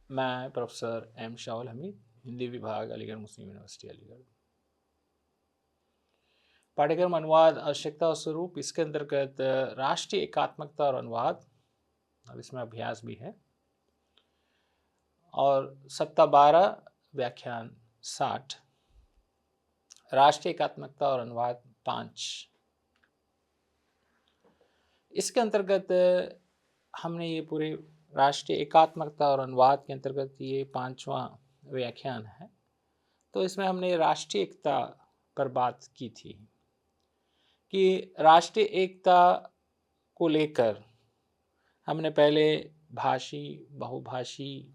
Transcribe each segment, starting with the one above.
मैं professor M Shahul Hamid, Hindi विभाग, अलीगढ़ मुस्लिम university Aligarh. पाठ्यक्रम अनुवाद आवश्यकता और स्वरूप, इसके अंतर्गत राष्ट्रीय एकात्मकता और अनुवाद, अब इसमें अभ्यास भी है, और सप्ताह 12 व्याख्यान 60, राष्ट्रीय एकात्मकता और अनुवाद 5। इसके अंतर्गत हमने ये पूरे राष्ट्रीय एकात्मकता और अनुवाद के अंतर्गत ये 5वां व्याख्यान है। तो इसमें हमने राष्ट्रीय एकता पर बात की थी कि राष्ट्रीय एकता को लेकर हमने पहले भाषी, बहुभाषी,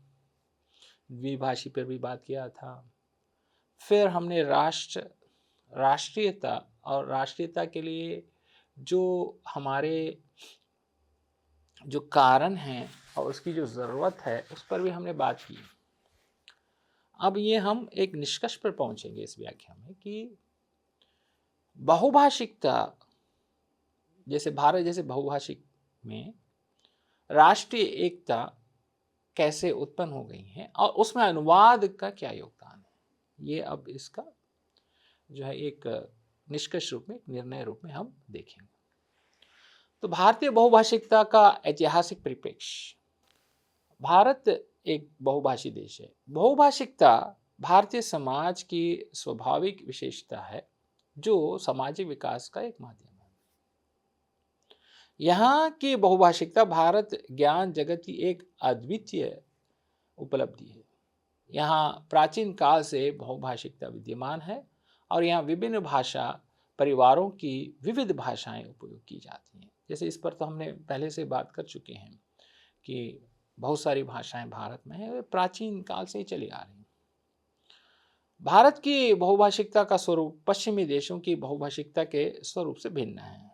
द्विभाषी पर भी बात किया था। फिर हमने राष्ट्रीयता और राष्ट्रीयता के लिए जो हमारे जो कारण हैं और उसकी जो ज़रूरत है उस पर भी हमने बात की। अब ये हम एक निष्कर्ष पर पहुंचेंगे इस व्याख्यान में कि बहुभाषिकता, जैसे भारत जैसे बहुभाषिक में राष्ट्रीय एकता कैसे उत्पन्न हो गई है और उसमें अनुवाद का क्या योगदान है, ये अब इसका जो है एक निष्कर्ष रूप में, एक निर्णय रूप में हम देखेंगे। तो भारतीय बहुभाषिकता का ऐतिहासिक परिप्रेक्ष्य। भारत एक बहुभाषी देश है। बहुभाषिकता भारतीय समाज की स्वाभाविक विशेषता है जो सामाजिक विकास का एक माध्यम है। यहाँ की बहुभाषिकता भारत ज्ञान जगत की एक अद्वितीय उपलब्धि है। यहाँ प्राचीन काल से बहुभाषिकता विद्यमान है और यहाँ विभिन्न भाषा परिवारों की विविध भाषाएं उपयोग की जाती हैं। जैसे इस पर तो हमने पहले से बात कर चुके हैं कि बहुत सारी भाषाएं भारत में हैं, प्राचीन काल से ही चली आ रही हैं। भारत की बहुभाषिकता का स्वरूप पश्चिमी देशों की बहुभाषिकता के स्वरूप से भिन्न है।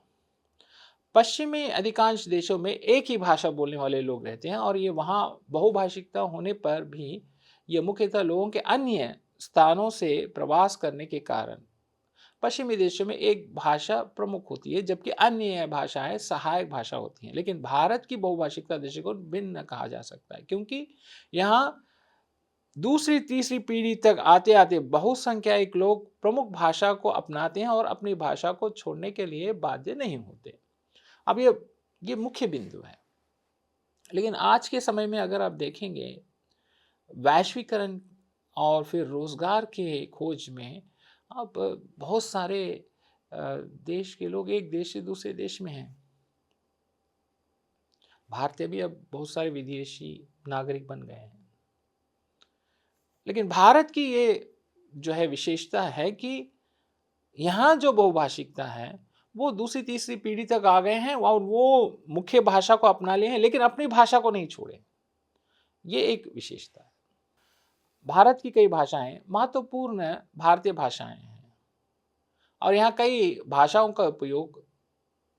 पश्चिमी अधिकांश देशों में एक ही भाषा बोलने वाले लोग रहते हैं और ये वहाँ बहुभाषिकता होने पर भी ये मुख्यतः लोगों के अन्य स्थानों से प्रवास करने के कारण पश्चिमी देशों में एक भाषा प्रमुख होती है जबकि अन्य भाषाएं सहायक भाषा होती हैं। लेकिन भारत की बहुभाषिकता देशों को भिन्न कहा जा सकता है क्योंकि यहाँ दूसरी तीसरी पीढ़ी तक आते आते बहुसंख्यक लोग प्रमुख भाषा को अपनाते हैं और अपनी भाषा को छोड़ने के लिए बाध्य नहीं होते। अब ये मुख्य बिंदु है। लेकिन आज के समय में अगर आप देखेंगे वैश्वीकरण और फिर रोजगार के खोज में अब बहुत सारे देश के लोग एक देश से दूसरे देश में हैं। भारतीय भी अब बहुत सारे विदेशी नागरिक बन गए हैं। लेकिन भारत की ये जो है विशेषता है कि यहाँ जो बहुभाषिकता है वो दूसरी तीसरी पीढ़ी तक आ गए हैं और वो मुख्य भाषा को अपना लिए हैं लेकिन अपनी भाषा को नहीं छोड़े। ये एक विशेषता है। भारत की कई भाषाएं महत्वपूर्ण भारतीय भाषाएं हैं और यहाँ कई भाषाओं का उपयोग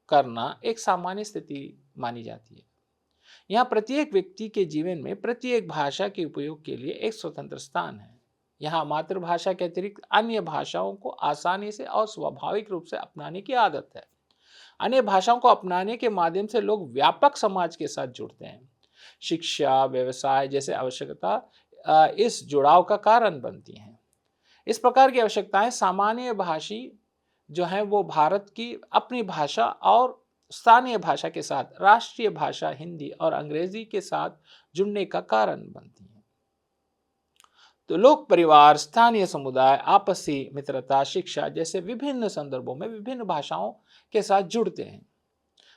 करना एक सामान्य स्थिति मानी जाती है। यहाँ प्रत्येक व्यक्ति के जीवन में प्रत्येक भाषा के उपयोग के लिए एक स्वतंत्र स्थान है। यहाँ मातृभाषा के अतिरिक्त अन्य भाषाओं को आसानी से और स्वाभाविक रूप से अपनाने की आदत है। अन्य भाषाओं को अपनाने के माध्यम से लोग व्यापक समाज के साथ जुड़ते हैं। शिक्षा, व्यवसाय जैसे आवश्यकता इस जुड़ाव का कारण बनती हैं। इस प्रकार की आवश्यकताएं सामान्य भाषी जो है वो भारत की अपनी भाषा और स्थानीय भाषा के साथ राष्ट्रीय भाषा हिंदी और अंग्रेजी के साथ जुड़ने का कारण बनती हैं। तो लोक परिवार, स्थानीय समुदाय, आपसी मित्रता, शिक्षा जैसे विभिन्न संदर्भों में विभिन्न भाषाओं के साथ जुड़ते हैं।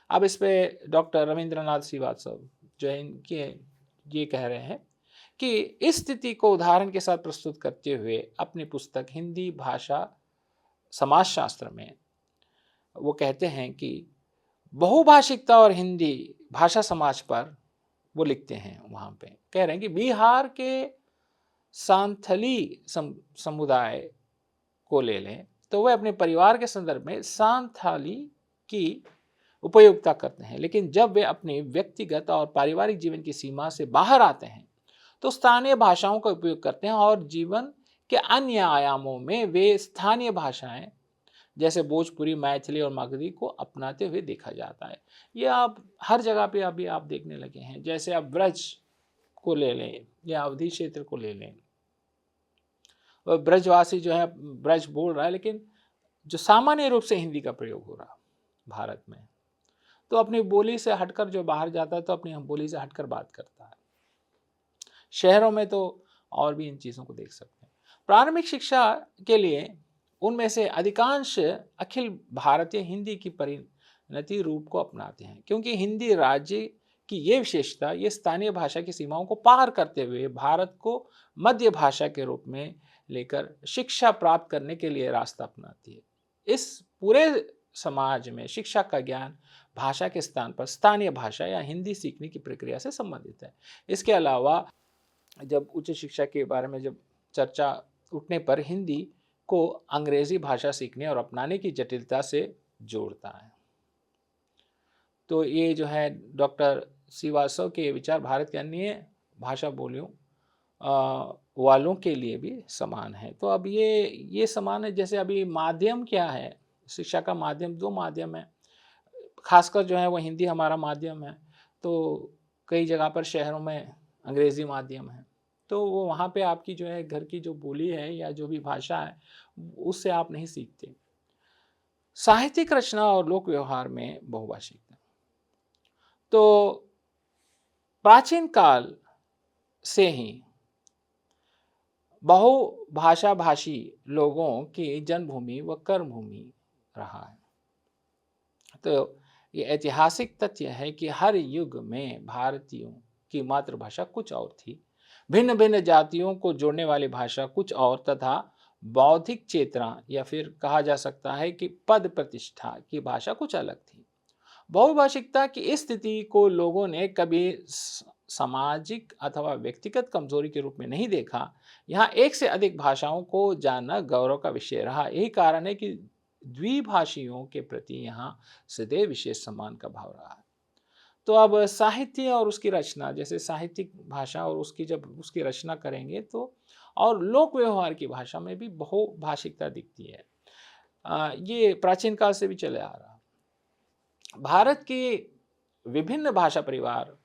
अब इस पे डॉक्टर रविंद्रनाथ श्रीवास्तव जो है इनके ये कह रहे हैं कि इस स्थिति को उदाहरण के साथ प्रस्तुत करते हुए अपनी पुस्तक हिंदी भाषा समाजशास्त्र में वो कहते हैं कि बहुभाषिकता और हिंदी भाषा समाज पर वो लिखते हैं, वहाँ पे कह रहे हैं कि बिहार के सांथली समुदाय को ले लें तो वे अपने परिवार के संदर्भ में सांथाली की उपयोगिता करते हैं, लेकिन जब वे अपने व्यक्तिगत और पारिवारिक जीवन की सीमा से बाहर आते हैं तो स्थानीय भाषाओं का उपयोग करते हैं और जीवन के अन्य आयामों में वे स्थानीय भाषाएं जैसे भोजपुरी, मैथिली और मगधी को अपनाते हुए देखा जाता है। ये आप हर जगह पे अभी आप देखने लगे हैं। जैसे आप ब्रज को ले लें या अवधी क्षेत्र को ले लें, और ब्रजवासी जो है ब्रज बोल रहा है, लेकिन जो सामान्य रूप से हिंदी का प्रयोग हो रहा भारत में, तो अपनी बोली से हटकर जो बाहर जाता है तो अपनी बोली से हटकर बात करता है। शहरों में तो और भी इन चीज़ों को देख सकते हैं। प्रारंभिक शिक्षा के लिए उनमें से अधिकांश अखिल भारतीय हिंदी की परिणति रूप को अपनाते हैं, क्योंकि हिंदी राज्य की ये विशेषता ये स्थानीय भाषा की सीमाओं को पार करते हुए भारत को मध्य भाषा के रूप में लेकर शिक्षा प्राप्त करने के लिए रास्ता अपनाती है। इस पूरे समाज में शिक्षा का ज्ञान भाषा के स्थान पर स्थानीय भाषा या हिंदी सीखने की प्रक्रिया से संबंधित है। इसके अलावा जब उच्च शिक्षा के बारे में जब चर्चा उठने पर हिंदी को अंग्रेजी भाषा सीखने और अपनाने की जटिलता से जोड़ता है। तो ये जो है डॉक्टर श्रीवास्तव के विचार भारत के अन्य भाषा बोलियों वालों के लिए भी समान है। तो अब ये समान है। जैसे अभी माध्यम क्या है, शिक्षा का माध्यम दो माध्यम है, खासकर जो है वो हिंदी हमारा माध्यम है। तो कई जगह पर शहरों में अंग्रेजी माध्यम है, तो वो वहाँ पे आपकी जो है घर की जो बोली है या जो भी भाषा है उससे आप नहीं सीखते। साहित्यिक रचना और लोक व्यवहार में बहुभाषिकता, तो प्राचीन काल से ही बहुभाषा भाषी लोगों की जन्मभूमि व कर्मभूमि रहा है। तो ये ऐतिहासिक तथ्य है कि हर युग में भारतीयों की मातृभाषा कुछ और थी, भिन्न भिन्न जातियों को जोड़ने वाली भाषा कुछ और, तथा बौद्धिक चेतना या फिर कहा जा सकता है कि पद प्रतिष्ठा की भाषा कुछ अलग थी। बहुभाषिकता की इस स्थिति को लोगों ने कभी सामाजिक अथवा व्यक्तिगत कमजोरी के रूप में नहीं देखा। यहाँ एक से अधिक भाषाओं को जानना गौरव का विषय रहा। यही कारण है कि द्विभाषियों के प्रति यहाँ सदैव विशेष सम्मान का भाव रहा है। तो अब साहित्य और उसकी रचना, जैसे साहित्यिक भाषा और उसकी जब उसकी रचना करेंगे तो और लोक व्यवहार की भाषा में भी बहुभाषिकता दिखती है। ये प्राचीन काल से भी चले आ रहा। भारत के विभिन्न भाषा परिवार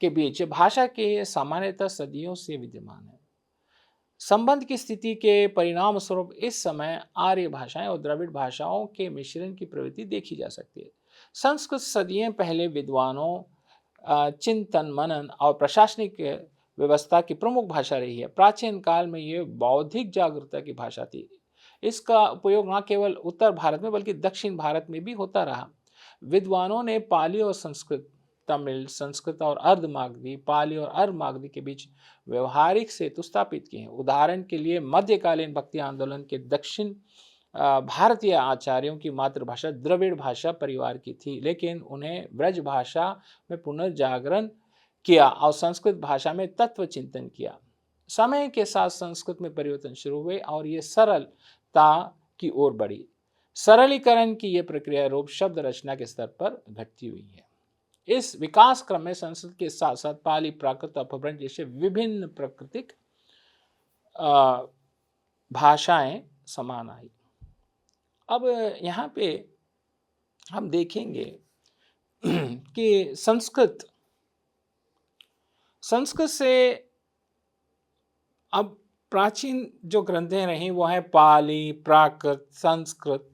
के बीच भाषा के सामान्यतः सदियों से विद्यमान है। संबंध की स्थिति के परिणाम स्वरूप इस समय आर्य भाषाएं और द्रविड़ भाषाओं के मिश्रण की प्रवृत्ति देखी जा सकती है। संस्कृत सदियों पहले विद्वानों, चिंतन मनन और प्रशासनिक व्यवस्था की प्रमुख भाषा रही है। प्राचीन काल में ये बौद्धिक जागरूकता की भाषा थी। इसका उपयोग न केवल उत्तर भारत में बल्कि दक्षिण भारत में भी होता रहा। विद्वानों ने पाली और संस्कृत, तमिल, संस्कृत और अर्धमागधी, पाली और अर्धमागधी के बीच व्यवहारिक सेतु स्थापित किए हैं। उदाहरण के लिए मध्यकालीन भक्ति आंदोलन के दक्षिण भारतीय आचार्यों की मातृभाषा द्रविड़ भाषा परिवार की थी, लेकिन उन्हें ब्रज भाषा में पुनर्जागरण किया और संस्कृत भाषा में तत्व चिंतन किया। समय के साथ संस्कृत में परिवर्तन शुरू हुए और ये सरलता की ओर बढ़ी। सरलीकरण की यह प्रक्रिया रूप शब्द रचना के स्तर पर घटती हुई है। इस विकास क्रम में संस्कृत के साथ साथ पाली, प्राकृत, अपभ्रंश जैसे विभिन्न प्राकृतिक भाषाएं समान आई। अब यहाँ पे हम देखेंगे कि संस्कृत से अब प्राचीन जो ग्रंथें रहीं वो है पाली, प्राकृत, संस्कृत,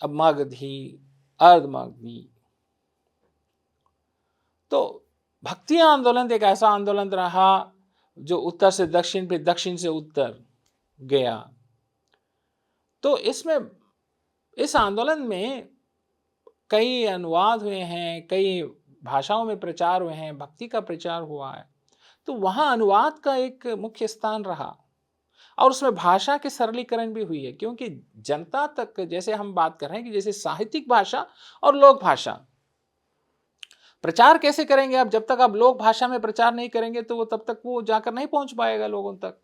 अब मागधी, अर्धमागधी। तो भक्ति आंदोलन एक ऐसा आंदोलन रहा जो उत्तर से दक्षिण फिर दक्षिण से उत्तर गया। तो इसमें इस आंदोलन में कई अनुवाद हुए हैं, कई भाषाओं में प्रचार हुए हैं, भक्ति का प्रचार हुआ है। तो वहाँ अनुवाद का एक मुख्य स्थान रहा और उसमें भाषा के सरलीकरण भी हुई है, क्योंकि जनता तक, जैसे हम बात कर रहे हैं कि जैसे साहित्यिक भाषा और लोक भाषा, प्रचार कैसे करेंगे आप? जब तक आप लोक भाषा में प्रचार नहीं करेंगे तो वो तब तक वो जाकर नहीं पहुंच पाएगा लोगों तक।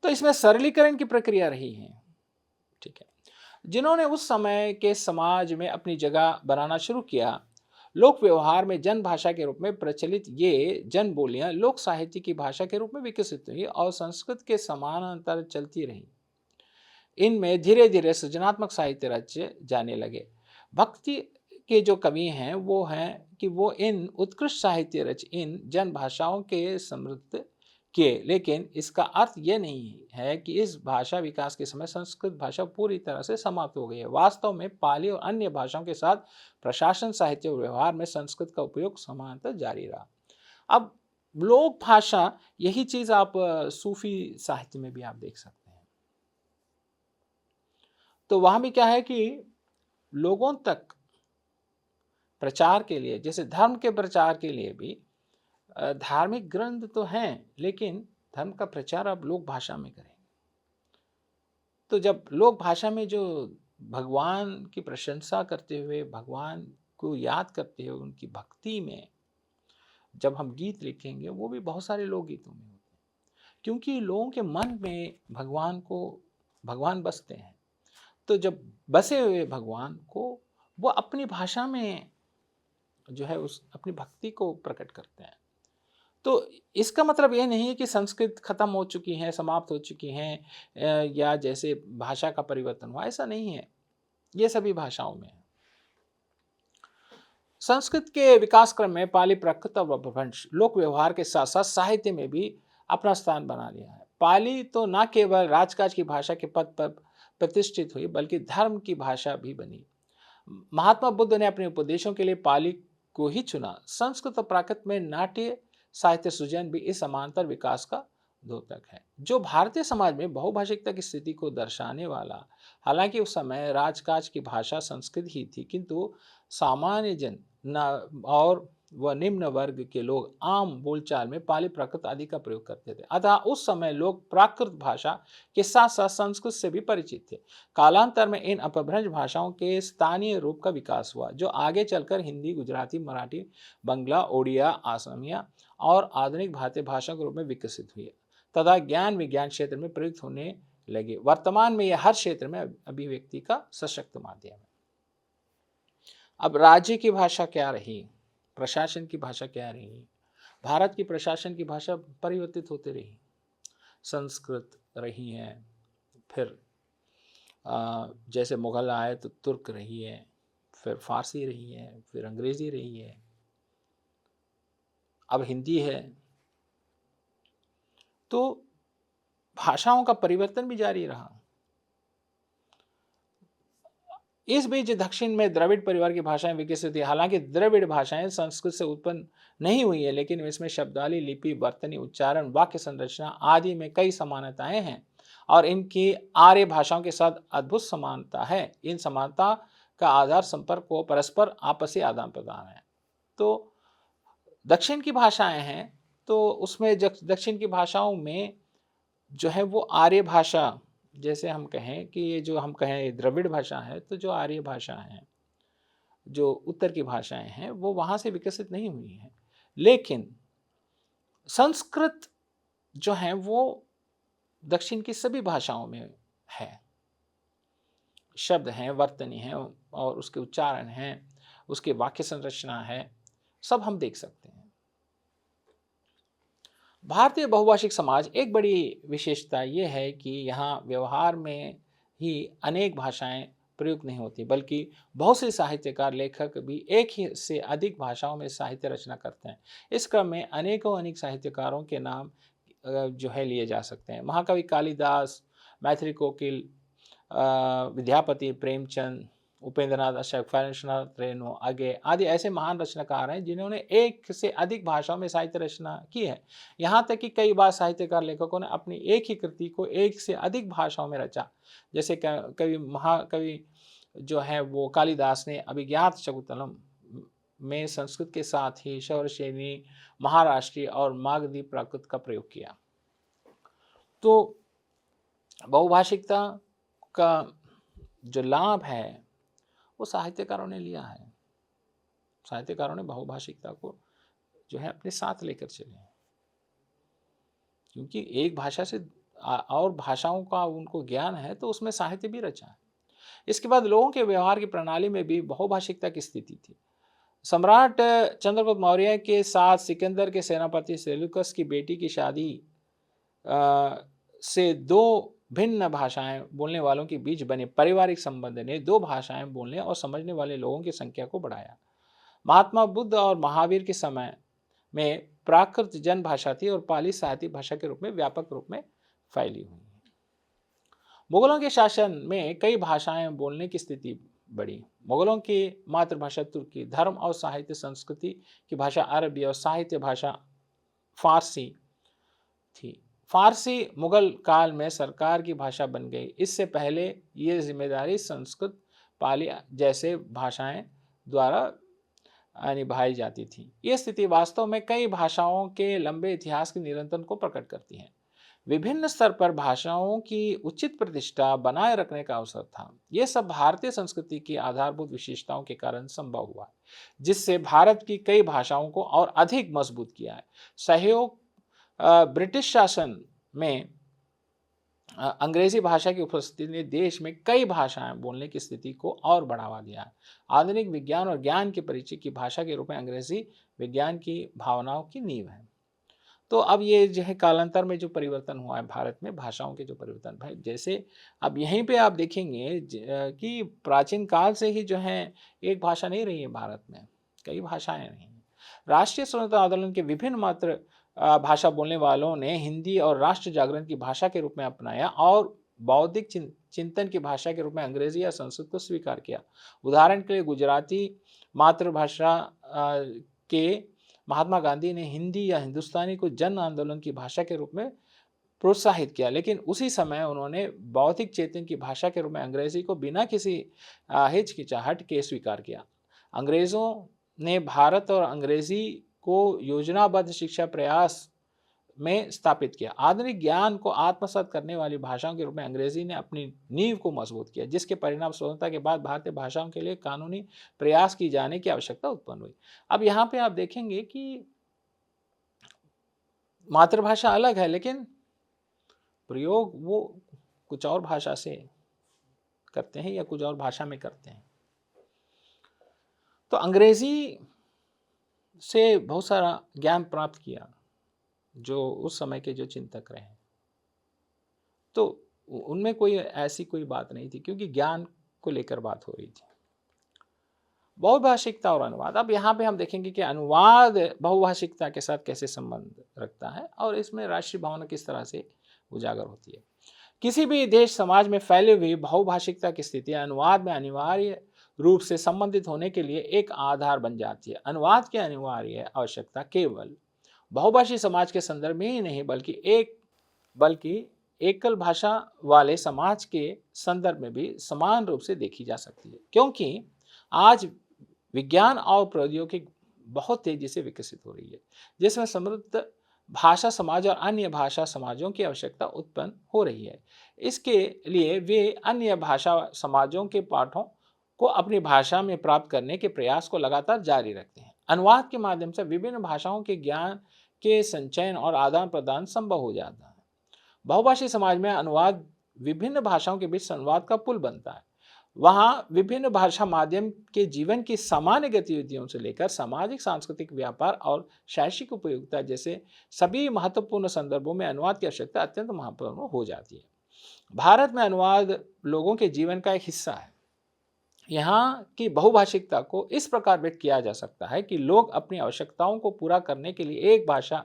तो इसमें सरलीकरण की प्रक्रिया रही है। ठीक है, जिन्होंने उस समय के समाज में अपनी जगह बनाना शुरू किया। लोक व्यवहार में जन भाषा के रूप में प्रचलित ये जन बोलियां लोक साहित्य की भाषा के रूप में विकसित हुई और संस्कृत के समानांतर चलती रही। इनमें धीरे धीरे सृजनात्मक साहित्य रचे जाने लगे। भक्ति के जो कवि हैं वो हैं कि वो इन उत्कृष्ट साहित्य रच इन जन भाषाओं के समृद्ध किए, लेकिन इसका अर्थ ये नहीं है कि इस भाषा विकास के समय संस्कृत भाषा पूरी तरह से समाप्त हो गई है। वास्तव में पाली और अन्य भाषाओं के साथ प्रशासन, साहित्य और व्यवहार में संस्कृत का उपयोग समानांतर जारी रहा। अब लोक भाषा, यही चीज आप सूफी साहित्य में भी आप देख सकते हैं। तो वहां भी क्या है कि लोगों तक प्रचार के लिए, जैसे धर्म के प्रचार के लिए भी धार्मिक ग्रंथ तो हैं, लेकिन धर्म का प्रचार अब लोक भाषा में करेंगे। तो जब लोक भाषा में जो भगवान की प्रशंसा करते हुए, भगवान को याद करते हुए, उनकी भक्ति में जब हम गीत लिखेंगे, वो भी बहुत सारे लोकगीतों में होते हैं, क्योंकि लोगों के मन में भगवान बसते हैं। तो जब बसे हुए भगवान को वो अपनी भाषा में जो है उस अपनी भक्ति को प्रकट करते हैं। तो इसका मतलब यह नहीं है कि संस्कृत खत्म हो चुकी है, समाप्त हो चुकी हैं, या जैसे भाषा का परिवर्तन हुआ, ऐसा नहीं है। ये सभी भाषाओं में है। संस्कृत के विकास क्रम में पाली, प्राकृत और अपभ्रंश लोक व्यवहार के साथ साथ साहित्य में भी अपना स्थान बना लिया है। पाली तो न केवल राजकाज की भाषा के पद पर प्रतिष्ठित हुई, बल्कि धर्म की भाषा भी बनी। महात्मा बुद्ध ने अपने उपदेशों के लिए पाली को ही चुना। संस्कृत और प्राकृत में नाट्य साहित्य सृजन भी इस समांतर विकास का द्योतक है, जो भारतीय समाज में बहुभाषिकता की स्थिति को दर्शाने वाला। हालांकि उस समय राजकाज की भाषा संस्कृत ही थी, किंतु सामान्य जन और व निम्न वर्ग के लोग आम बोलचाल में पाली, प्राकृत आदि का प्रयोग करते थे। अतः उस समय लोग प्राकृत भाषा के साथ साथ संस्कृत से भी परिचित थे। कालांतर में इन अपभ्रंश भाषाओं के स्थानीय रूप का विकास हुआ, जो आगे चलकर हिंदी, गुजराती, मराठी, बंगला, ओडिया, असमिया और आधुनिक भारतीय भाषा के रूप में विकसित हुई तथा ज्ञान विज्ञान क्षेत्र में प्रयुक्त होने लगे। वर्तमान में यह हर क्षेत्र में अभिव्यक्ति का सशक्त माध्यम है। अब राज्य की भाषा क्या रही, प्रशासन की भाषा क्या रही? भारत की प्रशासन की भाषा परिवर्तित होती रही। संस्कृत रही है, फिर जैसे मुगल आए तो तुर्क रही है, फिर फारसी रही है, फिर अंग्रेजी रही है, अब हिंदी है। तो भाषाओं का परिवर्तन भी जारी रहा। इस बीच दक्षिण में द्रविड़ परिवार की भाषाएं विकसित हुई। हालांकि द्रविड़ भाषाएं संस्कृत से उत्पन्न नहीं हुई है, लेकिन इसमें शब्दावली, लिपि, वर्तनी, उच्चारण, वाक्य संरचना आदि में कई समानताएं हैं और इनकी आर्य भाषाओं के साथ अद्भुत समानता है। इन समानता का आधार संपर्क को परस्पर आपसी आदान प्रदान है। तो दक्षिण की भाषाएं हैं, तो उसमें दक्षिण की भाषाओं में जो है वो आर्य भाषा, जैसे हम कहें कि ये जो हम कहें द्रविड़ भाषा है, तो जो आर्य भाषा है, जो उत्तर की भाषाएं हैं, वो वहां से विकसित नहीं हुई हैं। लेकिन संस्कृत जो है वो दक्षिण की सभी भाषाओं में है। शब्द हैं, वर्तनी है और उसके उच्चारण हैं, उसके वाक्य संरचना है, सब हम देख सकते हैं। भारतीय बहुभाषिक समाज एक बड़ी विशेषता यह है कि यहाँ व्यवहार में ही अनेक भाषाएं प्रयुक्त नहीं होती, बल्कि बहुत से साहित्यकार, लेखक भी एक ही से अधिक भाषाओं में साहित्य रचना करते हैं। इस क्रम में अनेक साहित्यकारों के नाम जो है लिए जा सकते हैं। महाकवि कालिदास, मैथिली कोकिल, विद्यापति, प्रेमचंद, उपेंद्रनाथ अशोक, फणींद्रनाथ रेणु, अगे आदि ऐसे महान रचनाकार हैं जिन्होंने एक से अधिक भाषाओं में साहित्य रचना की है। यहाँ तक कि कई बार साहित्यकार लेखकों ने अपनी एक ही कृति को एक से अधिक भाषाओं में रचा। जैसे महाकवि जो है वो कालिदास ने अभिज्ञात शकुंतलम में संस्कृत के साथ ही शौरसेनी, महाराष्ट्रीय और मागधी प्राकृत का प्रयोग किया। तो बहुभाषिकता का जो लाभ है वो साहित्यकारों ने लिया है। साहित्यकारों ने बहुभाषिकता को जो है अपने साथ लेकर चले, क्योंकि एक भाषा से और भाषाओं का उनको ज्ञान है, तो उसमें साहित्य भी रचा है। इसके बाद लोगों के व्यवहार की प्रणाली में भी बहुभाषिकता की स्थिति थी। सम्राट चंद्रगुप्त मौर्य के साथ सिकंदर के सेनापति सेल्यूकस की बेटी की शादी से दो भिन्न भाषाएं बोलने वालों के बीच बने पारिवारिक संबंध ने दो भाषाएं बोलने और समझने वाले लोगों की संख्या को बढ़ाया। महात्मा बुद्ध और महावीर के समय में प्राकृत जन भाषा थी और पाली साहित्यिक भाषा के रूप में व्यापक रूप में फैली हुई। मुगलों के शासन में कई भाषाएं बोलने की स्थिति बढ़ी। मुगलों की मातृभाषा तुर्की, धर्म और साहित्य संस्कृति की भाषा अरबी और साहित्य भाषा फारसी थी। फारसी मुगल काल में सरकार की भाषा बन गई। इससे पहले ये जिम्मेदारी संस्कृत, पाली जैसे भाषाएं द्वारा निभाई जाती थी। ये स्थिति वास्तव में कई भाषाओं के लंबे इतिहास के निरंतर को प्रकट करती है। विभिन्न स्तर पर भाषाओं की उचित प्रतिष्ठा बनाए रखने का अवसर था। यह सब भारतीय संस्कृति की आधारभूत विशेषताओं के कारण संभव हुआ, जिससे भारत की कई भाषाओं को और अधिक मजबूत किया है। सहयोग ब्रिटिश शासन में अंग्रेजी भाषा की उपस्थिति ने देश में कई भाषाएं बोलने की स्थिति को और बढ़ावा दिया है। आधुनिक विज्ञान और ज्ञान के परिचय की भाषा के रूप में अंग्रेजी विज्ञान की भावनाओं की नींव है। तो अब ये जो है कालांतर में जो परिवर्तन हुआ है भारत में, भाषाओं के जो परिवर्तन है, जैसे अब यहीं पे आप देखेंगे कि प्राचीन काल से ही जो है एक भाषा नहीं रही है भारत में, कई भाषाएं रही हैं। राष्ट्रीय स्वतंत्रता आंदोलन के विभिन्न मात्र भाषा बोलने वालों ने हिंदी और राष्ट्र जागरण की भाषा के रूप में अपनाया और बौद्धिक चिंतन की भाषा के रूप में अंग्रेजी या संस्कृत को स्वीकार किया। उदाहरण के लिए गुजराती मातृभाषा के महात्मा गांधी ने हिंदी या हिंदुस्तानी को जन आंदोलन की भाषा के रूप में प्रोत्साहित किया, लेकिन उसी समय उन्होंने बौद्धिक चेतन की भाषा के रूप में अंग्रेजी को बिना किसी हिचकिचाहट के स्वीकार किया। अंग्रेज़ों ने भारत और अंग्रेजी को योजनाबद्ध शिक्षा प्रयास में स्थापित किया। आधुनिक ज्ञान को आत्मसात करने वाली भाषाओं के रूप में अंग्रेजी ने अपनी नींव को मजबूत किया, जिसके परिणाम स्वतंत्रता के बाद भारतीय भाषाओं के लिए कानूनी प्रयास की जाने की आवश्यकता उत्पन्न हुई। अब यहाँ पे आप देखेंगे कि मातृभाषा अलग है, लेकिन प्रयोग वो कुछ और भाषा से करते हैं या कुछ और भाषा में करते हैं। तो अंग्रेजी से बहुत सारा ज्ञान प्राप्त किया जो उस समय के जो चिंतक रहे, तो उनमें कोई ऐसी कोई बात नहीं थी, क्योंकि ज्ञान को लेकर बात हो रही थी। बहुभाषिकता और अनुवाद, अब यहाँ पे हम देखेंगे कि अनुवाद बहुभाषिकता के साथ कैसे संबंध रखता है और इसमें राष्ट्रीय भावना किस तरह से उजागर होती है। किसी भी देश समाज में फैली हुई बहुभाषिकता की स्थिति अनुवाद में अनिवार्य रूप से संबंधित होने के लिए एक आधार बन जाती है। अनुवाद की अनिवार्य आवश्यकता केवल बहुभाषी समाज के संदर्भ में ही नहीं बल्कि एकल भाषा वाले समाज के संदर्भ में भी समान रूप से देखी जा सकती है, क्योंकि आज विज्ञान और प्रौद्योगिकी बहुत तेजी से विकसित हो रही है, जिसमें समृद्ध भाषा समाज और अन्य भाषा समाजों की आवश्यकता उत्पन्न हो रही है। इसके लिए वे अन्य भाषा समाजों के पाठों को अपनी भाषा में प्राप्त करने के प्रयास को लगातार जारी रखते हैं। अनुवाद के माध्यम से विभिन्न भाषाओं के ज्ञान के संचयन और आदान प्रदान संभव हो जाता है। बहुभाषी समाज में अनुवाद विभिन्न भाषाओं के बीच संवाद का पुल बनता है। वहाँ विभिन्न भाषा माध्यम के जीवन की सामान्य गतिविधियों से लेकर सामाजिक, सांस्कृतिक, व्यापार और शैक्षिक उपयोगिता जैसे सभी महत्वपूर्ण संदर्भों में अनुवाद की आवश्यकता अत्यंत महत्वपूर्ण हो जाती है। भारत में अनुवाद लोगों के जीवन का एक हिस्सा है। यहाँ की बहुभाषिकता को इस प्रकार व्यक्त किया जा सकता है कि लोग अपनी आवश्यकताओं को पूरा करने के लिए एक भाषा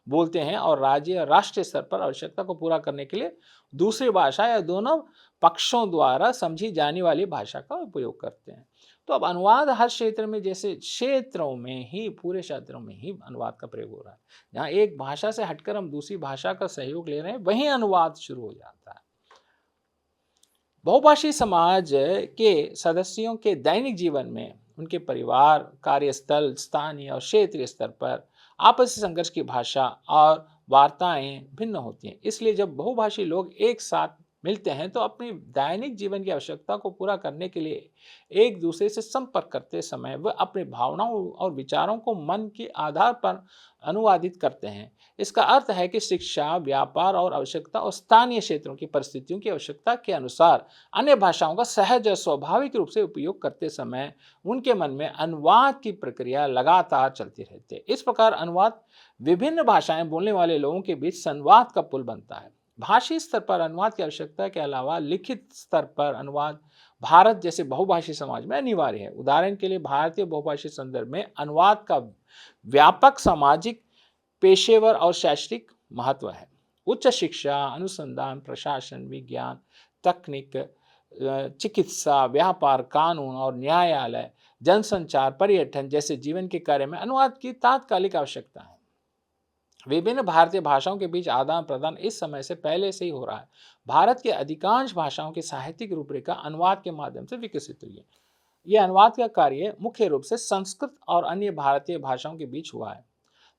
बोलते हैं और राज्य और राष्ट्रीय स्तर पर आवश्यकता को पूरा करने के लिए दूसरी भाषा या दोनों पक्षों द्वारा समझी जाने वाली भाषा का उपयोग करते हैं। तो अब अनुवाद हर क्षेत्र में, जैसे क्षेत्रों में ही, पूरे क्षेत्रों में ही अनुवाद का प्रयोग हो रहा है। जहाँ एक भाषा से हटकर हम दूसरी भाषा का सहयोग ले रहे हैं, वहीं अनुवाद शुरू हो जाता है। बहुभाषी समाज के सदस्यों के दैनिक जीवन में उनके परिवार, कार्यस्थल, स्थानीय और क्षेत्रीय स्तर पर आपसी संघर्ष की भाषा और वार्ताएं भिन्न होती हैं। इसलिए जब बहुभाषी लोग एक साथ मिलते हैं तो अपनी दैनिक जीवन की आवश्यकता को पूरा करने के लिए एक दूसरे से संपर्क करते समय वह अपनी भावनाओं और विचारों को मन के आधार पर अनुवादित करते हैं। इसका अर्थ है कि शिक्षा, व्यापार और आवश्यकता और स्थानीय क्षेत्रों की परिस्थितियों की आवश्यकता के अनुसार अन्य भाषाओं का सहज और स्वाभाविक रूप से उपयोग करते समय उनके मन में अनुवाद की प्रक्रिया लगातार चलती रहती है। इस प्रकार अनुवाद विभिन्न भाषाएं बोलने वाले लोगों के बीच संवाद का पुल बनता है। भाषी स्तर पर अनुवाद की आवश्यकता के अलावा लिखित स्तर पर अनुवाद भारत जैसे बहुभाषी समाज में अनिवार्य है। उदाहरण के लिए भारतीय बहुभाषी संदर्भ में अनुवाद का व्यापक सामाजिक, पेशेवर और शैक्षणिक महत्व है। उच्च शिक्षा, अनुसंधान, प्रशासन, विज्ञान, तकनीक, चिकित्सा, व्यापार, कानून और न्यायालय, जनसंचार, पर्यटन जैसे जीवन के कार्य में अनुवाद की तात्कालिक आवश्यकता है। विभिन्न भारतीय भाषाओं के बीच आदान प्रदान इस समय से पहले से ही हो रहा है। भारत के अधिकांश भाषाओं की साहित्यिक रूपरेखा अनुवाद के माध्यम से विकसित हुई है। यह अनुवाद का कार्य मुख्य रूप से संस्कृत और अन्य भारतीय भाषाओं के बीच हुआ है।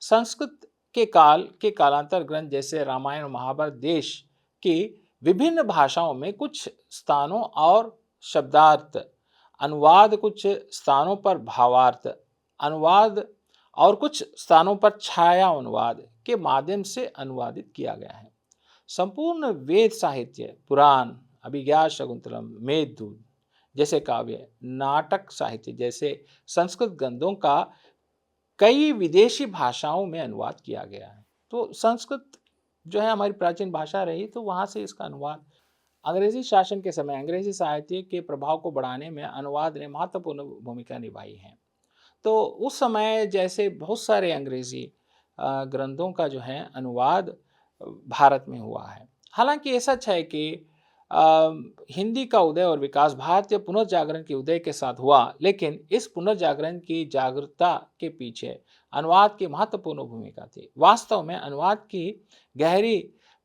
संस्कृत के कालांतर ग्रंथ जैसे रामायण और महाभारत देश की विभिन्न भाषाओं में कुछ स्थानों और शब्दार्थ अनुवाद, कुछ स्थानों पर भावार्थ अनुवाद और कुछ स्थानों पर छाया अनुवाद के माध्यम से अनुवादित किया गया है। संपूर्ण वेद साहित्य, पुराण, अभिज्ञान शाकुंतलम, मेघदूत जैसे काव्य, नाटक साहित्य जैसे संस्कृत ग्रंथों का कई विदेशी भाषाओं में अनुवाद किया गया है। तो संस्कृत जो है हमारी प्राचीन भाषा रही, तो वहाँ से इसका अनुवाद अंग्रेजी शासन के समय अंग्रेजी साहित्य के प्रभाव को बढ़ाने में अनुवाद ने महत्वपूर्ण भूमिका निभाई है। तो उस समय जैसे बहुत सारे अंग्रेजी ग्रंथों का जो है अनुवाद भारत में हुआ है। हालांकि ये सच है कि हिंदी का उदय और विकास भारतीय पुनर्जागरण के उदय के साथ हुआ, लेकिन इस पुनर्जागरण की जागरूकता के पीछे अनुवाद की महत्वपूर्ण भूमिका थी। वास्तव में अनुवाद की गहरी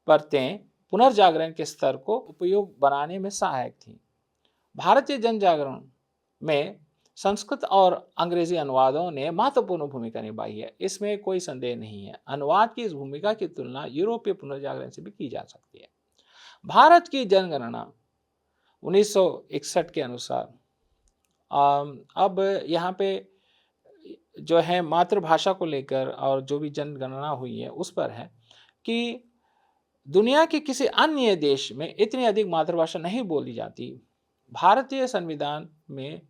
परतें पुनर्जागरण के स्तर को उपयोग बनाने में सहायक थी। भारतीय जन जागरण में संस्कृत और अंग्रेजी अनुवादों ने महत्वपूर्ण भूमिका निभाई है, इसमें कोई संदेह नहीं है। अनुवाद की इस भूमिका की तुलना यूरोपीय पुनर्जागरण से भी की जा सकती है। भारत की जनगणना 1961 के अनुसार अब यहाँ पे जो है मातृभाषा को लेकर और जो भी जनगणना हुई है उस पर है कि दुनिया के किसी अन्य देश में इतनी अधिक मातृभाषा नहीं बोली जाती। भारतीय संविधान में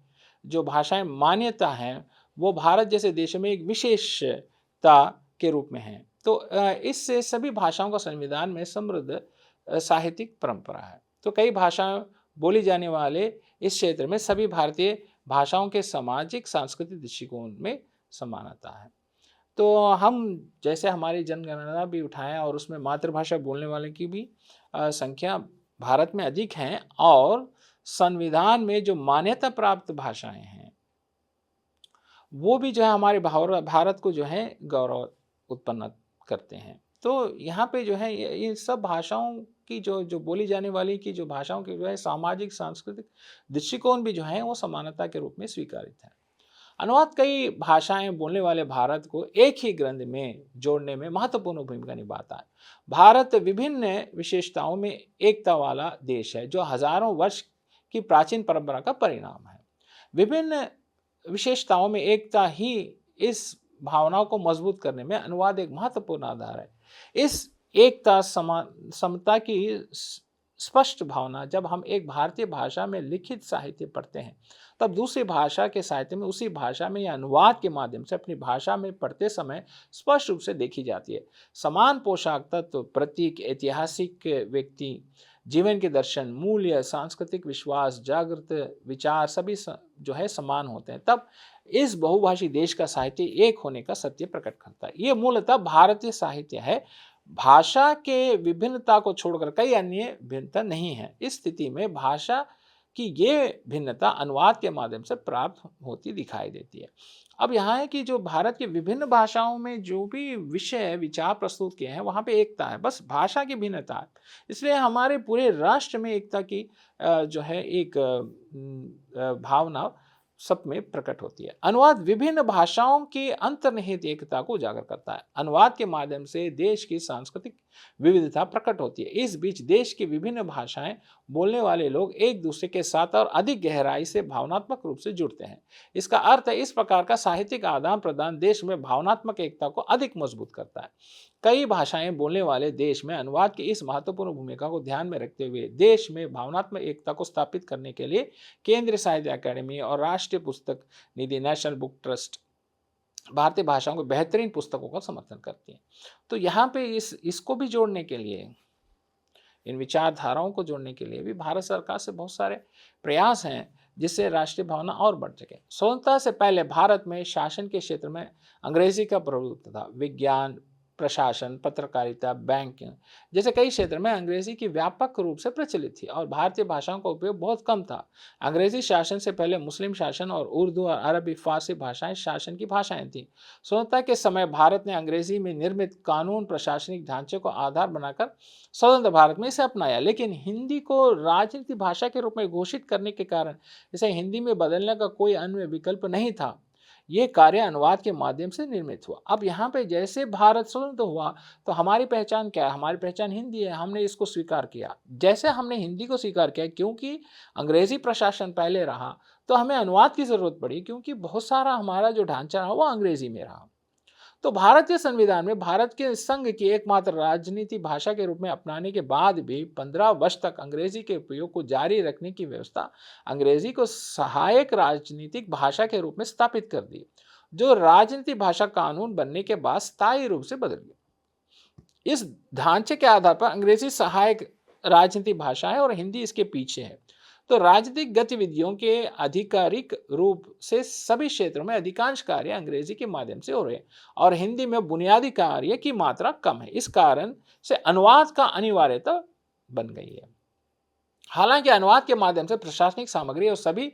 जो भाषाएं मान्यता हैं वो भारत जैसे देश में एक विशेषता के रूप में है। तो इससे सभी भाषाओं का संविधान में समृद्ध साहित्यिक परंपरा है। तो कई भाषाएं बोली जाने वाले इस क्षेत्र में सभी भारतीय भाषाओं के सामाजिक सांस्कृतिक दृष्टिकोण में समानता है। तो हम जैसे हमारी जनगणना भी उठाएं और उसमें मातृभाषा बोलने वाले की भी संख्या भारत में अधिक है, और संविधान में जो मान्यता प्राप्त भाषाएं हैं वो भी जो है हमारे भारत को जो है गौरव उत्पन्न करते हैं। तो यहाँ पे जो है ये सब भाषाओं की जो बोली जाने वाली की जो भाषाओं की जो है सामाजिक सांस्कृतिक दृष्टिकोण भी जो है वो समानता के रूप में स्वीकारित है। अनुवाद कई भाषाएं बोलने वाले भारत को एक ही ग्रंथ में जोड़ने में महत्वपूर्ण भूमिका निभाता है। भारत विभिन्न विशेषताओं में एकता वाला देश है जो हजारों वर्ष की प्राचीन परंपरा का परिणाम है। विभिन्न विशेषताओं में एकता ही इस भावनाओं को मजबूत करने में अनुवाद एक महत्वपूर्ण आधार है। इस एकता समता की स्पष्ट भावना जब हम एक भारतीय भाषा में लिखित साहित्य पढ़ते हैं तब दूसरी भाषा के साहित्य में उसी भाषा में या अनुवाद के माध्यम से अपनी भाषा में पढ़ते समय स्पष्ट रूप से देखी जाती है। समान पोशाक तत्व, प्रतीक, ऐतिहासिक व्यक्ति, जीवन के दर्शन, मूल्य, सांस्कृतिक विश्वास, जागृत विचार सभी जो है समान होते हैं, तब इस बहुभाषी देश का साहित्य एक होने का सत्य प्रकट करता है। ये मूलतः भारतीय साहित्य है। भाषा के विभिन्नता को छोड़कर कई अन्य भिन्नता नहीं है। इस स्थिति में भाषा कि ये भिन्नता अनुवाद के माध्यम से प्राप्त होती दिखाई देती है। अब यहाँ है कि जो भारत की विभिन्न भाषाओं में जो भी विषय विचार प्रस्तुत किए हैं वहाँ पे एकता है, बस भाषा की भिन्नता है। इसलिए हमारे पूरे राष्ट्र में एकता की जो है एक भावना सब में प्रकट होती है। अनुवाद विभिन्न भाषाओं की अंतर्निहित एकता को उजागर करता है। अनुवाद के माध्यम से देश की सांस्कृतिक विविधता प्रकट होती है। इस बीच देश की विभिन्न भाषाएं बोलने वाले लोग एक दूसरे के साथ और अधिक गहराई से भावनात्मक रूप से जुड़ते हैं। इसका अर्थ है इस प्रकार का साहित्यिक आदान प्रदान देश में भावनात्मक एकता को अधिक मजबूत करता है। कई भाषाएं बोलने वाले देश में अनुवाद की इस महत्वपूर्ण भूमिका को ध्यान में रखते हुए देश में भावनात्मक एकता को स्थापित करने के लिए केंद्रीय साहित्य अकादमी और राष्ट्रीय पुस्तक निधि, नेशनल बुक ट्रस्ट भारतीय भाषाओं को बेहतरीन पुस्तकों का समर्थन करती है। तो यहाँ पे इसको भी जोड़ने के लिए इन विचारधाराओं को जोड़ने के लिए भी भारत सरकार से बहुत सारे प्रयास हैं, जिससे राष्ट्रीय भावना और बढ़ सके। स्वतंत्रता से पहले भारत में शासन के क्षेत्र में अंग्रेजी का प्रभुत्व था। विज्ञान, प्रशासन, पत्रकारिता, बैंकिंग जैसे कई क्षेत्र में अंग्रेजी की व्यापक रूप से प्रचलित थी और भारतीय भाषाओं का उपयोग बहुत कम था। अंग्रेजी शासन से पहले मुस्लिम शासन और उर्दू और अरबी फारसी भाषाएं शासन की भाषाएं थीं। स्वतंत्रता के समय भारत ने अंग्रेजी में निर्मित कानून प्रशासनिक ढांचे को आधार बनाकर स्वतंत्र भारत में इसे अपनाया, लेकिन हिंदी को राजनीतिक भाषा के रूप में घोषित करने के कारण इसे हिंदी में बदलने का कोई अन्य विकल्प नहीं था। ये कार्य अनुवाद के माध्यम से निर्मित हुआ। अब यहाँ पे जैसे भारत स्वतंत्र हुआ तो हमारी पहचान क्या है? हमारी पहचान हिंदी है। हमने इसको स्वीकार किया। जैसे हमने हिंदी को स्वीकार किया, क्योंकि अंग्रेजी प्रशासन पहले रहा, तो हमें अनुवाद की जरूरत पड़ी, क्योंकि बहुत सारा हमारा जो ढांचा रहा वो अंग्रेजी में रहा। तो भारतीय संविधान में भारत के संघ की एकमात्र राजनीति भाषा के रूप में अपनाने के बाद भी 15 वर्ष तक अंग्रेजी के उपयोग को जारी रखने की व्यवस्था अंग्रेजी को सहायक राजनीतिक भाषा के रूप में स्थापित कर दी, जो राजनीतिक भाषा कानून बनने के बाद स्थायी रूप से बदल गया। इस ढांचे के आधार पर अंग्रेजी सहायक राजनीतिक भाषा है और हिंदी इसके पीछे है। तो राजनीतिक गतिविधियों के आधिकारिक रूप से सभी क्षेत्रों में अधिकांश कार्य अंग्रेजी के माध्यम से हो रहे हैं और हिंदी में बुनियादी कार्य की मात्रा कम है। इस कारण से अनुवाद का अनिवार्यता बन गई है। हालांकि अनुवाद के माध्यम से प्रशासनिक सामग्री और सभी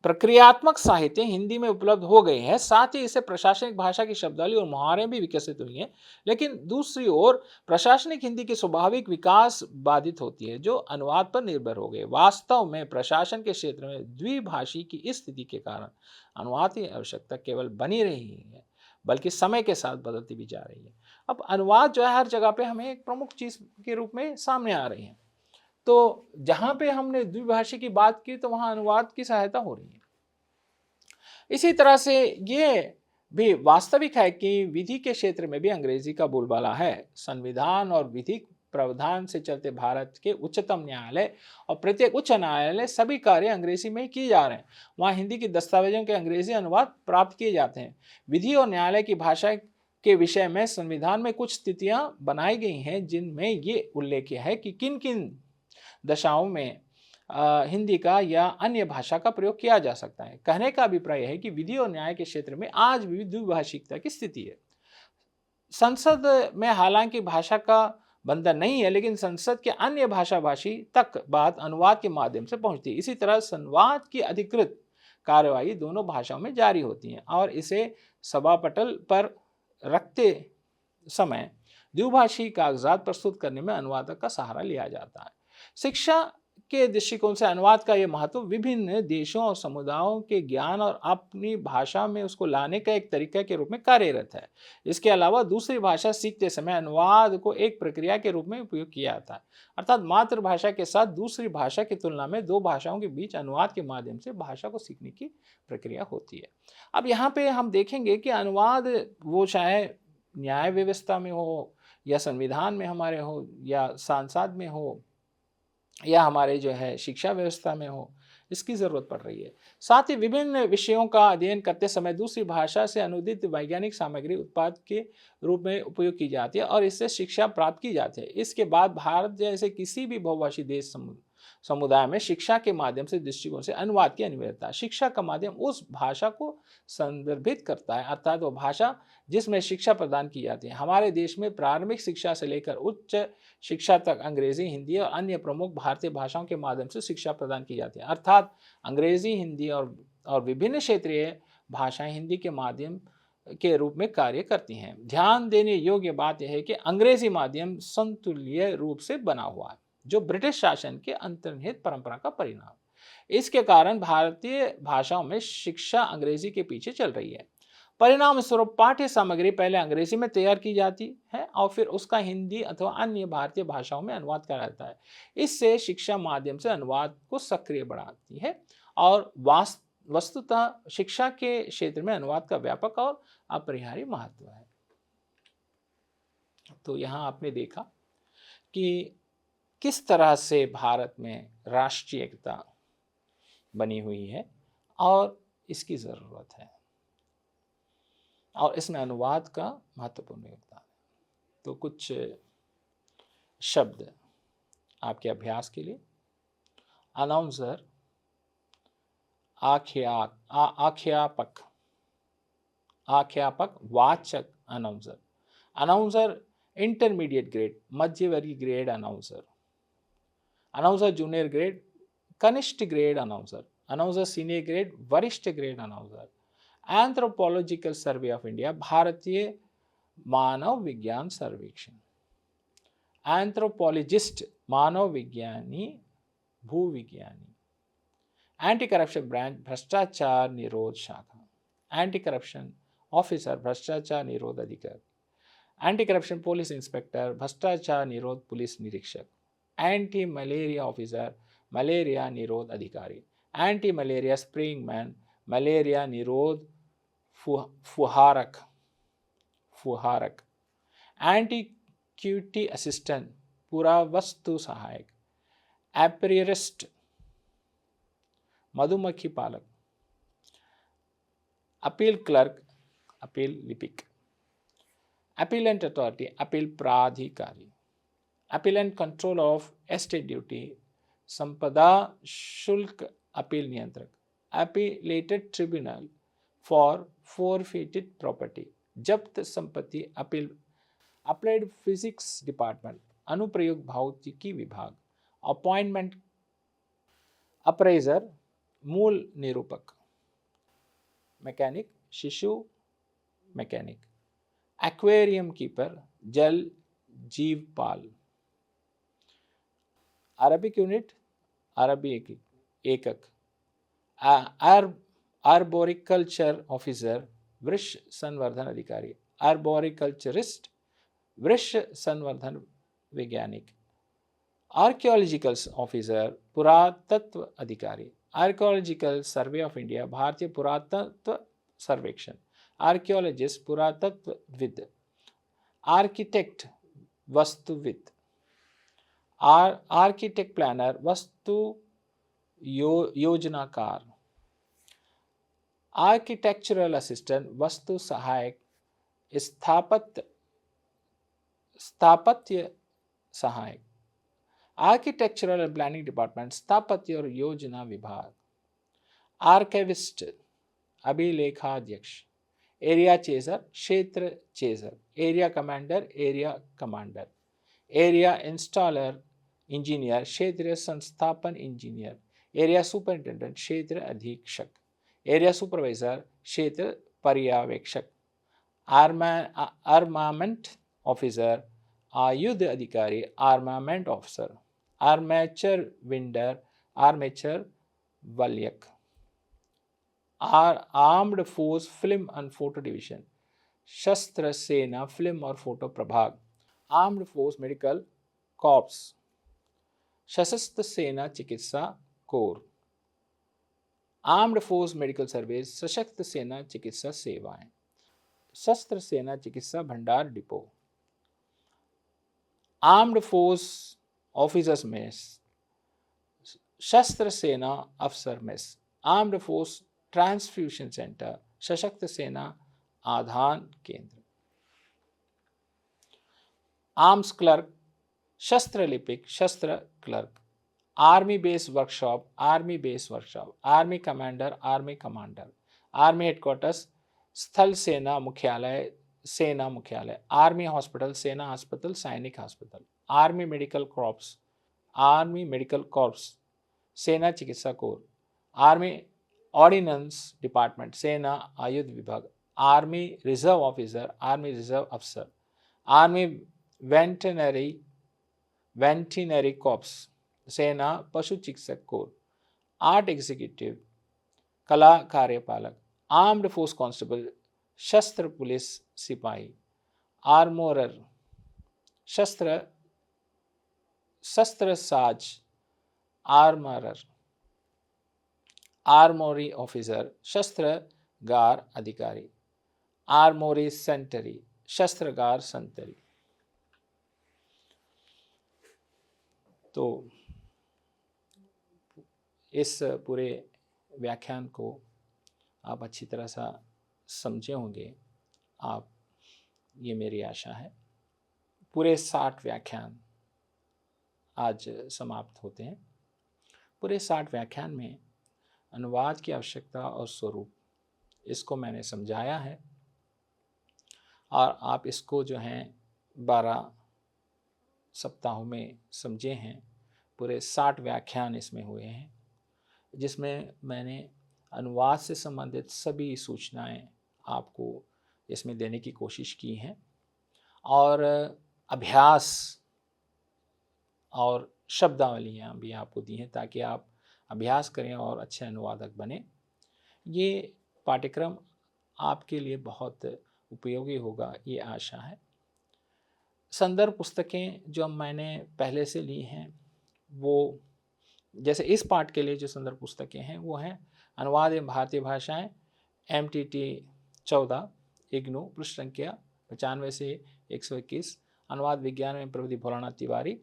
प्रक्रियात्मक साहित्य हिंदी में उपलब्ध हो गए हैं, साथ ही इससे प्रशासनिक भाषा की शब्दावली और मुहावरे भी विकसित हुई हैं। लेकिन दूसरी ओर प्रशासनिक हिंदी की स्वाभाविक विकास बाधित होती है, जो अनुवाद पर निर्भर हो गए। वास्तव में प्रशासन के क्षेत्र में द्विभाषी की इस स्थिति के कारण अनुवाद की आवश्यकता केवल बनी रही है, बल्कि समय के साथ बदलती भी जा रही है। अब अनुवाद जो है हर जगह पे हमें एक प्रमुख चीज के रूप में सामने आ रही है। तो जहां पे हमने द्विभाषी की बात की तो वहां अनुवाद की सहायता हो रही है। इसी तरह से ये भी वास्तविक है कि विधि के क्षेत्र में भी अंग्रेजी का बोलबाला है। संविधान और विधिक प्रावधान से चलते भारत के उच्चतम न्यायालय और प्रत्येक उच्च न्यायालय सभी कार्य अंग्रेजी में ही किए जा रहे हैं। वहाँ हिंदी की दस्तावेजों के अंग्रेजी अनुवाद प्राप्त किए जाते हैं। विधि और न्यायालय की भाषा के विषय में संविधान में कुछ स्थितियां बनाई गई हैं, जिनमें ये उल्लेख है कि किन किन दशाओं में हिंदी का या अन्य भाषा का प्रयोग किया जा सकता है। कहने का अभिप्राय है कि विधि और न्याय के क्षेत्र में आज भी द्विभाषिकता की स्थिति है। संसद में हालांकि भाषा का बंधन नहीं है, लेकिन संसद के अन्य भाषा भाषी तक बात अनुवाद के माध्यम से पहुंचती है। इसी तरह संवाद की अधिकृत कार्यवाही दोनों भाषाओं में जारी होती है और इसे सभापटल पर रखते समय द्विभाषी कागजात प्रस्तुत करने में अनुवादक का सहारा लिया जाता है। शिक्षा के दृष्टिकोण से अनुवाद का यह महत्व विभिन्न देशों और समुदायों के ज्ञान और अपनी भाषा में उसको लाने का एक तरीका के रूप में कार्यरत है। इसके अलावा दूसरी भाषा सीखते समय अनुवाद को एक प्रक्रिया के रूप में उपयोग किया जाता है, अर्थात मातृभाषा के साथ दूसरी भाषा की तुलना में दो भाषाओं के बीच अनुवाद के माध्यम से भाषा को सीखने की प्रक्रिया होती है। अब यहाँ पे हम देखेंगे कि अनुवाद वो चाहे न्याय व्यवस्था में हो या संविधान में हमारे हो या सांसद में हो या हमारे जो है शिक्षा व्यवस्था में हो, इसकी जरूरत पड़ रही है। साथ ही विभिन्न विषयों का अध्ययन करते समय दूसरी भाषा से अनुदित वैज्ञानिक सामग्री उत्पाद के रूप में उपयोग की जाती है और इससे शिक्षा प्राप्त की जाती है। इसके बाद भारत जैसे किसी भी बहुभाषी देश समुदाय में शिक्षा के माध्यम से दृष्टिकोण से अनुवाद की अनिवार्यता। शिक्षा का माध्यम उस भाषा को संदर्भित करता है, अर्थात वो भाषा जिसमें शिक्षा प्रदान की जाती है। हमारे देश में प्रारंभिक शिक्षा से लेकर उच्च शिक्षा तक अंग्रेजी, हिंदी और अन्य प्रमुख भारतीय भाषाओं के माध्यम से शिक्षा प्रदान की जाती है, अर्थात अंग्रेजी, हिंदी और विभिन्न क्षेत्रीय भाषाएं हिंदी के माध्यम के रूप में कार्य करती हैं। ध्यान देने योग्य बात यह है कि अंग्रेजी माध्यम संतुल्य रूप से बना हुआ है, जो ब्रिटिश शासन के अंतर्निहित परंपरा का परिणाम। इसके कारण भारतीय भाषाओं में शिक्षा अंग्रेजी के पीछे चल रही है। परिणाम स्वरूप पाठ्य सामग्री पहले अंग्रेजी में तैयार की जाती है और फिर उसका हिंदी अथवा अन्य भारतीय भाषाओं में अनुवाद करा जाता है। इससे शिक्षा माध्यम से अनुवाद को सक्रिय बढ़ाती है और वस्तुतः शिक्षा के क्षेत्र में अनुवाद का व्यापक और अपरिहार्य महत्व है। तो यहाँ आपने देखा कि किस तरह से भारत में राष्ट्रीय एकता बनी हुई है और इसकी ज़रूरत है और इसमें अनुवाद का महत्वपूर्ण योगदान है। तो कुछ शब्द आपके अभ्यास के लिए। अनाउंसर, आख्यापक, आख्यापक, वाचक, अनाउंसर। अनाउंसर इंटरमीडिएट ग्रेड, मध्य वर्गीय grade announcer. Announcer junior grade, कनिष्ठ grade announcer. Announcer senior grade, वरिष्ठ grade announcer. Anthropological survey of India, भारतीय मानव विज्ञान सर्वेक्षण। एंथ्रोपोलॉजिस्ट, मानव विज्ञानी, भूविज्ञानी। एंटी करप्शन ब्रांच, भ्रष्टाचार निरोध शाखा। एंटी करप्शन ऑफिसर, भ्रष्टाचार निरोध अधिकारी। एंटी करप्शन पुलिस इंस्पेक्टर, भ्रष्टाचार निरोध पुलिस निरीक्षक। एंटी मलेरिया ऑफिसर, मलेरिया निरोध अधिकारी। Anti malaria spraying man, malaria निरोध फुहारक, फुहारक। एंटी क्यूटी असिस्टेंट, पुरावस्तु सहायक। एपरियरिस्ट, मधुमक्खी पालक। अपील क्लर्क, अपील लिपिक। अपीलेंट अथॉरिटी, अपील प्राधिकारी। Appellate control of estate duty, संपदा शुल्क अपील नियंत्रक। अपीलेटेड ट्रिब्यूनल फॉर फोरफिटेड प्रॉपर्टी, जब्त संपत्ति अपील। अप्लाइड फिजिक्स डिपार्टमेंट, अनुप्रयोग भौतिकी विभाग। अपॉइंटमेंट अप्रेजर, मूल निरूपक। मैकेनिक, शिशु मैकेनिक। एक्वेरियम कीपर, जल जीवपाल। अरबिक यूनिट, अरबी एकक। आर्बोरिकल्चर ऑफिसर, वृक्ष संवर्धन अधिकारी। आर्बोरिकल्चरिस्ट, वृक्ष संवर्धन वैज्ञानिक। आर्कियोलॉजिकल ऑफिसर, पुरातत्व अधिकारी। आर्कियोलॉजिकल सर्वे ऑफ इंडिया, भारतीय पुरातत्व सर्वेक्षण। आर्कियोलॉजिस्ट, पुरातत्वविद। आर्किटेक्ट, वास्तुविद। आर्किटेक्ट प्लानर, वास्तु योजनाकार। आर्किटेक्चरल असिस्टेंट, वास्तु सहायक। स्थापत्य सहायक। आर्किटेक्चरल एंड प्लानिंग डिपार्टमेंट, स्थापत्य और योजना विभाग। आर्काइविस्ट, अभिलेखाध्यक्ष। एरिया चेजर, क्षेत्र chaser. Area commander, area commander. Area installer, engineer, क्षेत्रीय संस्थापन इंजीनियर। एरिया सुपरिटेंडेंट, क्षेत्र अधीक्षक। एरिया सुपरवाइजर, क्षेत्र पर्यवेक्षक। आर्मामेंट ऑफिसर, आयुध अधिकारी। Armament officer. Armature winder, armature वलयक। Armed force film and photo division, शस्त्र सेना फिल्म और फोटो प्रभाग। आर्म्ड फोर्स मेडिकल कॉर्प्स, सशस्त्र सेना चिकित्सा core. Armed force medical service, सशस्त्र सेना चिकित्सा सेवाएं। शस्त्र सेना चिकित्सा भंडार depot. Armed force officers mess, शस्त्र सेना अफसर mess. Armed force transfusion centre, सशक्त सेना आधान केंद्र। आर्म्स क्लर्क, शस्त्र लिपिक, शस्त्र clerk. Army base workshop, army base workshop. Army commander, army commander. Army headquarters, स्थल सेना मुख्यालय, सेना मुख्यालय। आर्मी हॉस्पिटल, सेना अस्पताल, सैनिक अस्पताल। Army medical corps, army medical corps, सेना चिकित्सा कोर। आर्मी ऑर्डिनेंस डिपार्टमेंट, सेना आयुध विभाग। Army reserve officer, army reserve अफसर। आर्मी वेंटिनरी कॉर्प्स, सेना पशु चिकित्सक कोर। आर्ट एग्जीक्यूटिव, कला कार्यपालक। आर्म्ड फोर्स कांस्टेबल, शस्त्र पुलिस सिपाही। आर्मोरर, शस्त्र साज। आर्मरर। आर्मोरी ऑफिसर, शस्त्रगार अधिकारी। आर्मोरी सेंटरी, शस्त्रगार संतरी। तो इस पूरे व्याख्यान को आप अच्छी तरह से समझे होंगे, आप, ये मेरी आशा है। पूरे 60 व्याख्यान आज समाप्त होते हैं। पूरे 60 व्याख्यान में अनुवाद की आवश्यकता और स्वरूप इसको मैंने समझाया है, और आप इसको जो है 12 सप्ताहों में समझे हैं। पूरे 60 व्याख्यान इसमें हुए हैं, जिसमें मैंने अनुवाद से संबंधित सभी सूचनाएं आपको इसमें देने की कोशिश की हैं, और अभ्यास और शब्दावलियाँ भी आपको दी हैं ताकि आप अभ्यास करें और अच्छे अनुवादक बने। ये पाठ्यक्रम आपके लिए बहुत उपयोगी होगा, ये आशा है। संदर्भ पुस्तकें जो मैंने पहले से ली हैं, वो जैसे इस पाठ के लिए जो संदर्भ पुस्तकें हैं वो हैं अनुवाद एवं भारतीय भाषाएं, MTT 14, इग्नू, पृष्ठ संख्या 95 से 121, अनुवाद विज्ञान में प्रविधि भोलानाथ तिवारी,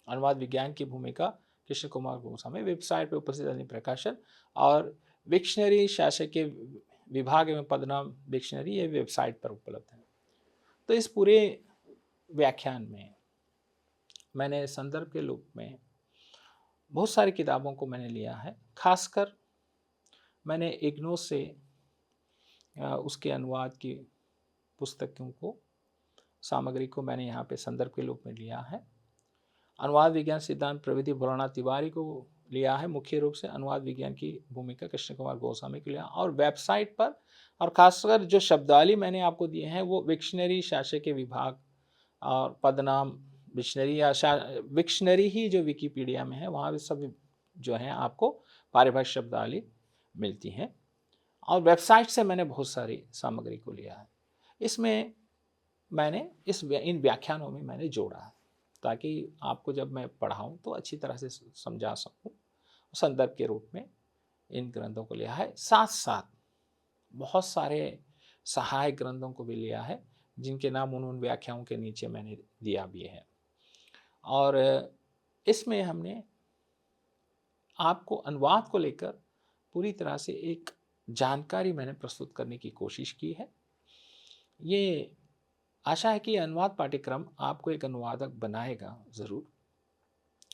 अनुवाद विज्ञान की भूमिका कृष्ण कुमार गोस्वामी, वेबसाइट पर उपस्थित अन्य प्रकाशन, और विक्शनरी शासकीय विभाग में पदनाम डिक्शनरी, ये वेबसाइट पर उपलब्ध है। तो इस पूरे व्याख्यान में मैंने संदर्भ के रूप में बहुत सारी किताबों को मैंने लिया है। खासकर मैंने इग्नू से उसके अनुवाद की पुस्तकों को, सामग्री को मैंने यहाँ पे संदर्भ के रूप में लिया है। अनुवाद विज्ञान सिद्धांत प्रविधि भोलानाथ तिवारी को लिया है मुख्य रूप से, अनुवाद विज्ञान की भूमिका कृष्ण कुमार गोस्वामी को लिया, और वेबसाइट पर, और खासकर जो शब्दावली मैंने आपको दिए हैं वो विक्शनरी शासकीय विभाग और पदनाम विक्शनरी, या विक्शनरी ही जो विकिपीडिया में है वहाँ भी सब जो है आपको पारिभाषिक शब्दावली मिलती हैं। और वेबसाइट से मैंने बहुत सारी सामग्री को लिया है। इसमें मैंने इन व्याख्यानों में मैंने जोड़ा है ताकि आपको जब मैं पढ़ाऊँ तो अच्छी तरह से समझा सकूँ। संदर्भ के रूप में इन ग्रंथों को लिया है, साथ साथ बहुत सारे सहायक ग्रंथों को भी लिया है जिनके नाम उन व्याख्याओं के नीचे मैंने दिया भी है। और इसमें हमने आपको अनुवाद को लेकर पूरी तरह से एक जानकारी मैंने प्रस्तुत करने की कोशिश की है। ये आशा है कि अनुवाद पाठ्यक्रम आपको एक अनुवादक बनाएगा ज़रूर,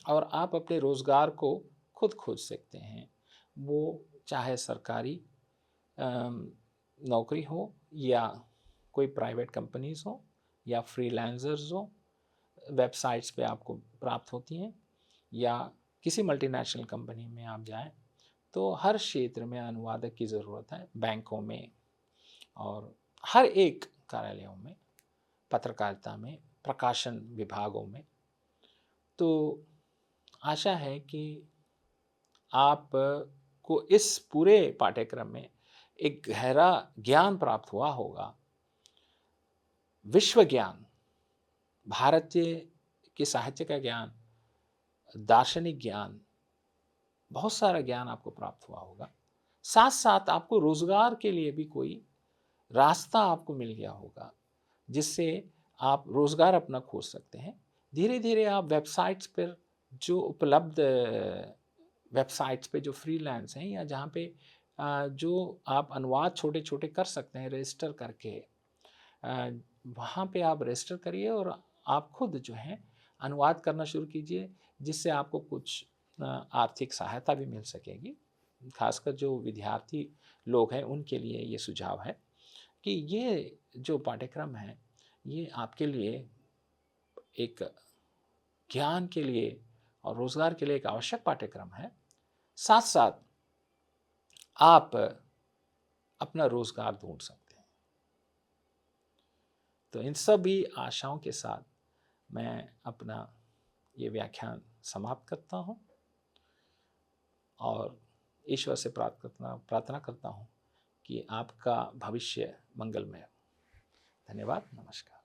और आप अपने रोज़गार को खुद खोज सकते हैं। वो चाहे सरकारी नौकरी हो, या कोई प्राइवेट कंपनीज़ हो, या फ्रीलांसर्स हो, वेबसाइट्स पे आपको प्राप्त होती हैं, या किसी मल्टीनेशनल कंपनी में आप जाएं तो हर क्षेत्र में अनुवादक की ज़रूरत है, बैंकों में और हर एक कार्यालयों में, पत्रकारिता में, प्रकाशन विभागों में। तो आशा है कि आप को इस पूरे पाठ्यक्रम में एक गहरा ज्ञान प्राप्त हुआ होगा, विश्व ज्ञान, भारतीय के साहित्य का ज्ञान, दार्शनिक ज्ञान, बहुत सारा ज्ञान आपको प्राप्त हुआ होगा। साथ साथ आपको रोजगार के लिए भी कोई रास्ता आपको मिल गया होगा जिससे आप रोजगार अपना खोज सकते हैं। धीरे धीरे आप वेबसाइट्स पर जो उपलब्ध वेबसाइट्स पे जो फ्रीलांस हैं, या जहाँ पे जो आप अनुवाद छोटे छोटे कर सकते हैं रजिस्टर करके, वहाँ पे आप रजिस्टर करिए और आप खुद जो है अनुवाद करना शुरू कीजिए, जिससे आपको कुछ आर्थिक सहायता भी मिल सकेगी। खासकर जो विद्यार्थी लोग हैं उनके लिए ये सुझाव है कि ये जो पाठ्यक्रम है ये आपके लिए एक ज्ञान के लिए और रोजगार के लिए एक आवश्यक पाठ्यक्रम है। साथ साथ आप अपना रोजगार ढूंढ सकते हैं। तो इन सभी आशाओं के साथ मैं अपना ये व्याख्यान समाप्त करता हूँ और ईश्वर से प्रार्थना करता हूँ कि आपका भविष्य मंगलमय हो। धन्यवाद, नमस्कार।